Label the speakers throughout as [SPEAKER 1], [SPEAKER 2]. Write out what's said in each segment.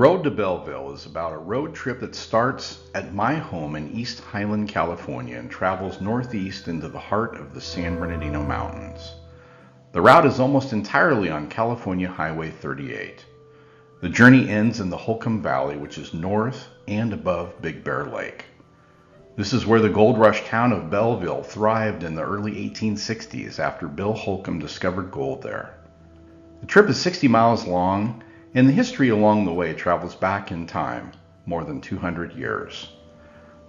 [SPEAKER 1] road to Belleville is about a road trip that starts at my home in East Highland, California, and travels northeast into the heart of the San Bernardino Mountains. The route is almost entirely on California Highway 38. The journey ends in the Holcomb Valley, which is north and above Big Bear Lake. This is where the gold rush town of Belleville thrived in the early 1860s after Bill Holcomb discovered gold there. The trip is 60 miles long, and the history along the way travels back in time, more than 200 years.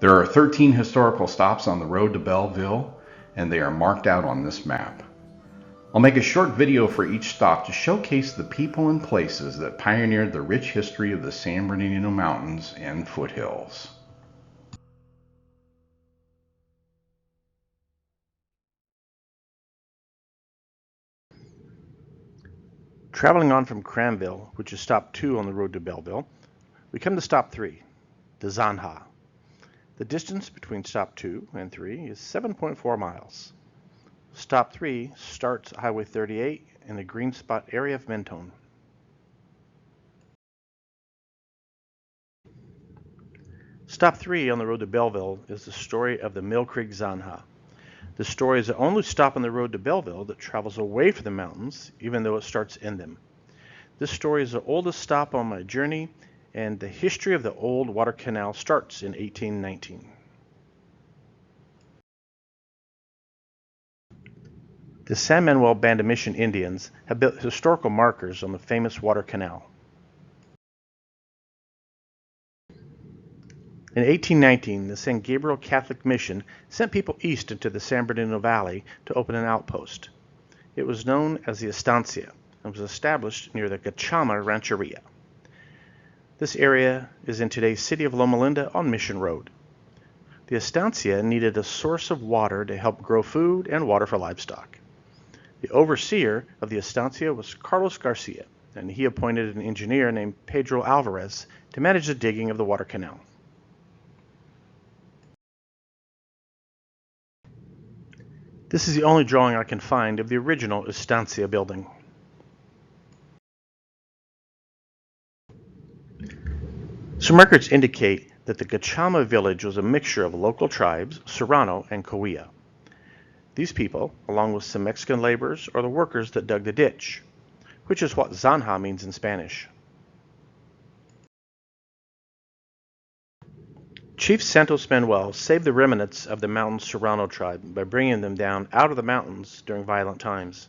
[SPEAKER 1] There are 13 historical stops on the road to Belleville, and they are marked out on this map. I'll make a short video for each stop to showcase the people and places that pioneered the rich history of the San Bernardino Mountains and foothills.
[SPEAKER 2] Traveling on from Cranville, which is stop 2 on the road to Belleville, we come to stop 3, the Zanja. The distance between stop 2 and 3 is 7.4 miles. Stop 3 starts at Highway 38 in the green spot area of Mentone. Stop 3 on the road to Belleville is the story of the Mill Creek Zanja. The story is the only stop on the road to Belleville that travels away from the mountains, even though it starts in them. This story is the oldest stop on my journey, and the history of the old water canal starts in 1819. The San Manuel Band of Mission Indians have built historical markers on the famous water canal. In 1819, the San Gabriel Catholic Mission sent people east into the San Bernardino Valley to open an outpost. It was known as the Estancia and was established near the Gachama Rancheria. This area is in today's city of Loma Linda on Mission Road. The Estancia needed a source of water to help grow food and water for livestock. The overseer of the Estancia was Carlos Garcia, and he appointed an engineer named Pedro Alvarez to manage the digging of the water canal. This is the only drawing I can find of the original Estancia building. Some records indicate that the Gachama village was a mixture of local tribes, Serrano and Cahuilla. These people, along with some Mexican laborers, are the workers that dug the ditch, which is what Zanja means in Spanish. Chief Santos Manuel saved the remnants of the mountain Serrano tribe by bringing them down out of the mountains during violent times.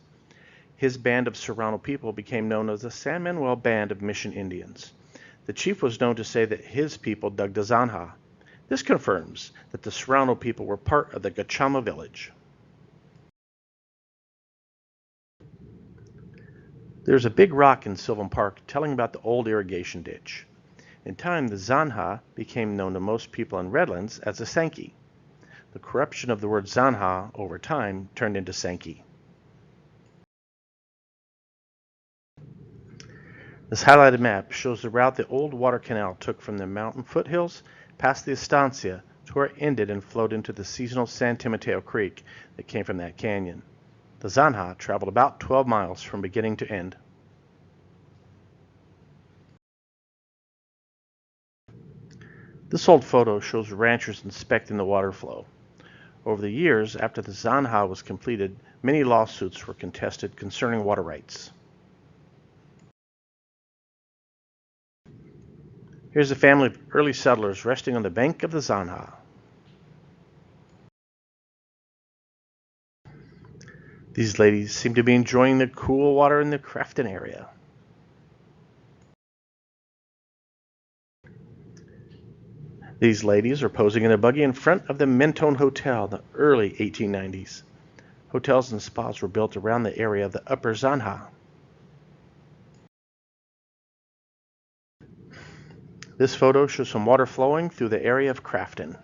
[SPEAKER 2] His band of Serrano people became known as the San Manuel Band of Mission Indians. The chief was known to say that his people dug the Zanja. This confirms that the Serrano people were part of the Gachama village. There's a big rock in Sylvan Park telling about the old irrigation ditch. In time, the Zanja became known to most people in Redlands as the Sankey. The corruption of the word Zanja over time turned into Sankey. This highlighted map shows the route the old water canal took from the mountain foothills past the Estancia to where it ended and flowed into the seasonal San Timoteo Creek that came from that canyon. The Zanja traveled about 12 miles from beginning to end. This old photo shows ranchers inspecting the water flow. Over the years, after the Zanja was completed, many lawsuits were contested concerning water rights. Here's a family of early settlers resting on the bank of the Zanja. These ladies seem to be enjoying the cool water in the Crafton area. These ladies are posing in a buggy in front of the Mentone Hotel in the early 1890s. Hotels and spas were built around the area of the Upper Zanja. This photo shows some water flowing through the area of Crafton.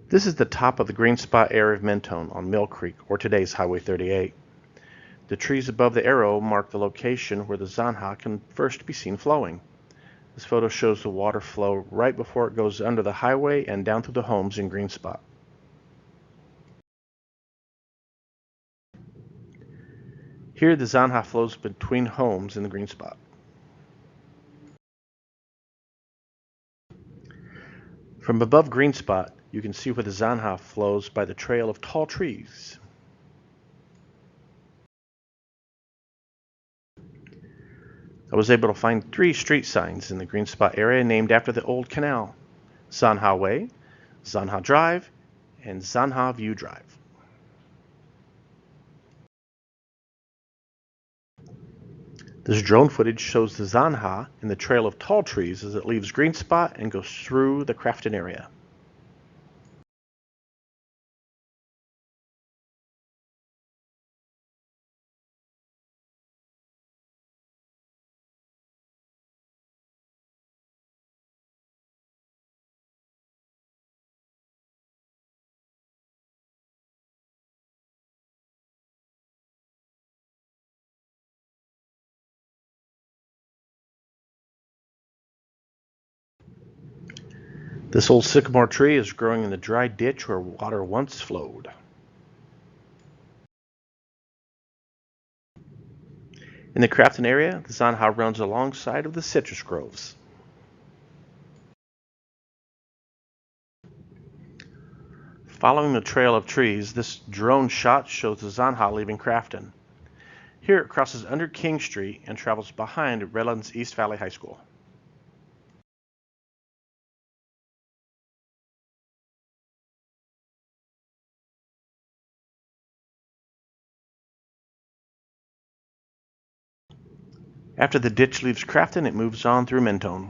[SPEAKER 2] This is the top of the green spot area of Mentone on Mill Creek, or today's Highway 38. The trees above the arrow mark the location where the Zanja can first be seen flowing. This photo shows the water flow right before it goes under the highway and down through the homes in green spot. Here, the Zanja flows between homes in the green spot. From above green spot, you can see where the Zanja flows by the trail of tall trees. I was able to find 3 street signs in the green spot area named after the old canal: Zanja Way, Zanja Drive, and Zanja View Drive. This drone footage shows the Zanja in the trail of tall trees as it leaves green spot and goes through the Crafton area. This old sycamore tree is growing in the dry ditch where water once flowed. In the Crafton area, the Zanja runs alongside of the citrus groves. Following the trail of trees, this drone shot shows the Zanja leaving Crafton. Here it crosses under King Street and travels behind Redlands East Valley High School. After the ditch leaves Crafton, it moves on through Mentone.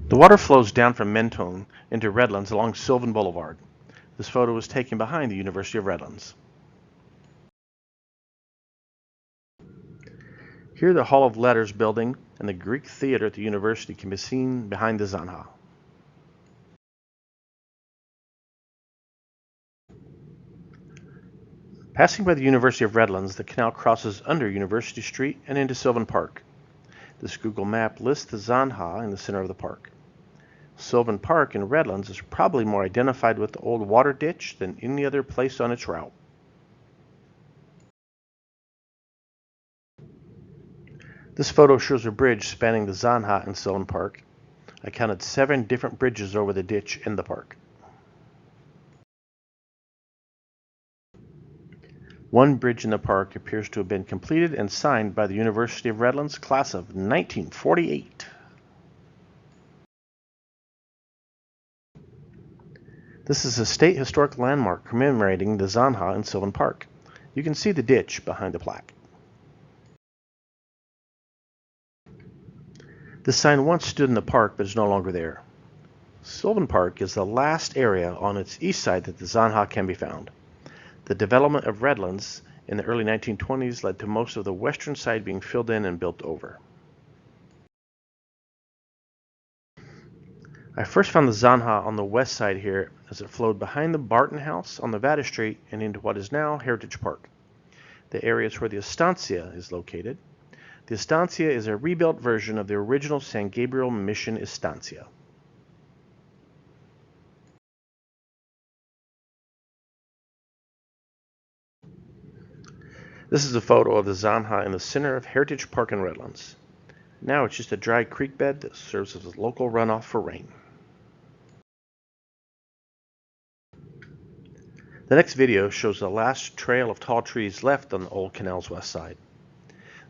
[SPEAKER 2] The water flows down from Mentone into Redlands along Sylvan Boulevard. This photo was taken behind the University of Redlands. Here the Hall of Letters building and the Greek Theater at the university can be seen behind the Zanja. Passing by the University of Redlands, the canal crosses under University Street and into Sylvan Park. This Google map lists the Zanja in the center of the park. Sylvan Park in Redlands is probably more identified with the old water ditch than any other place on its route. This photo shows a bridge spanning the Zanja in Sylvan Park. I counted 7 different bridges over the ditch in the park. One bridge in the park appears to have been completed and signed by the University of Redlands class of 1948. This is a state historic landmark commemorating the Zanja in Sylvan Park. You can see the ditch behind the plaque. This sign once stood in the park but is no longer there. Sylvan Park is the last area on its east side that the Zanja can be found. The development of Redlands in the early 1920s led to most of the western side being filled in and built over. I first found the Zanja on the west side here as it flowed behind the Barton House on Nevada Street and into what is now Heritage Park. The area is where the Estancia is located. The Estancia is a rebuilt version of the original San Gabriel Mission Estancia. This is a photo of the Zanja in the center of Heritage Park in Redlands. Now it's just a dry creek bed that serves as a local runoff for rain. The next video shows the last trail of tall trees left on the old canal's west side.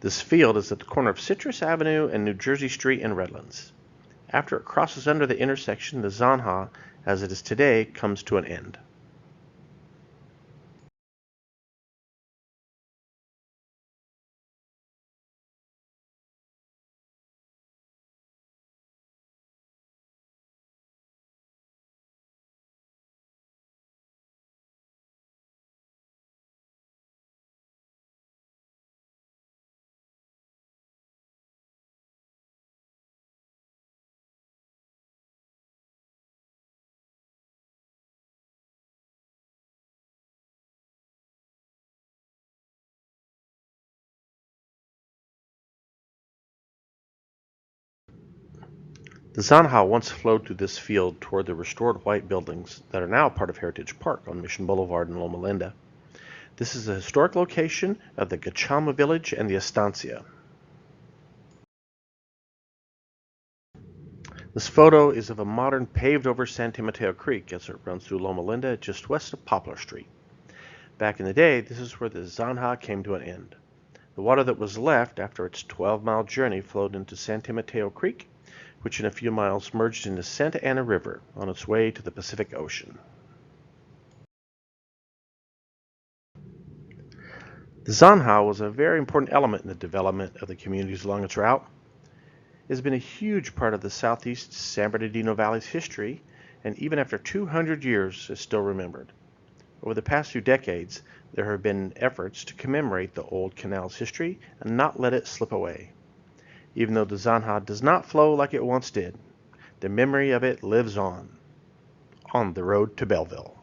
[SPEAKER 2] This field is at the corner of Citrus Avenue and New Jersey Street in Redlands. After it crosses under the intersection, the Zanja, as it is today, comes to an end. The Zanja once flowed through this field toward the restored white buildings that are now part of Heritage Park on Mission Boulevard in Loma Linda. This is a historic location of the Gachama village and the estancia. This photo is of a modern paved-over San Mateo Creek as it runs through Loma Linda just west of Poplar Street. Back in the day, this is where the Zanja came to an end. The water that was left after its 12-mile journey flowed into San Mateo Creek, which in a few miles merged into Santa Ana River on its way to the Pacific Ocean. The Zanja was a very important element in the development of the communities along its route. It has been a huge part of the southeast San Bernardino Valley's history, and even after 200 years is still remembered. Over the past few decades, there have been efforts to commemorate the old canal's history and not let it slip away. Even though the Zanja does not flow like it once did, the memory of it lives on the road to Belleville.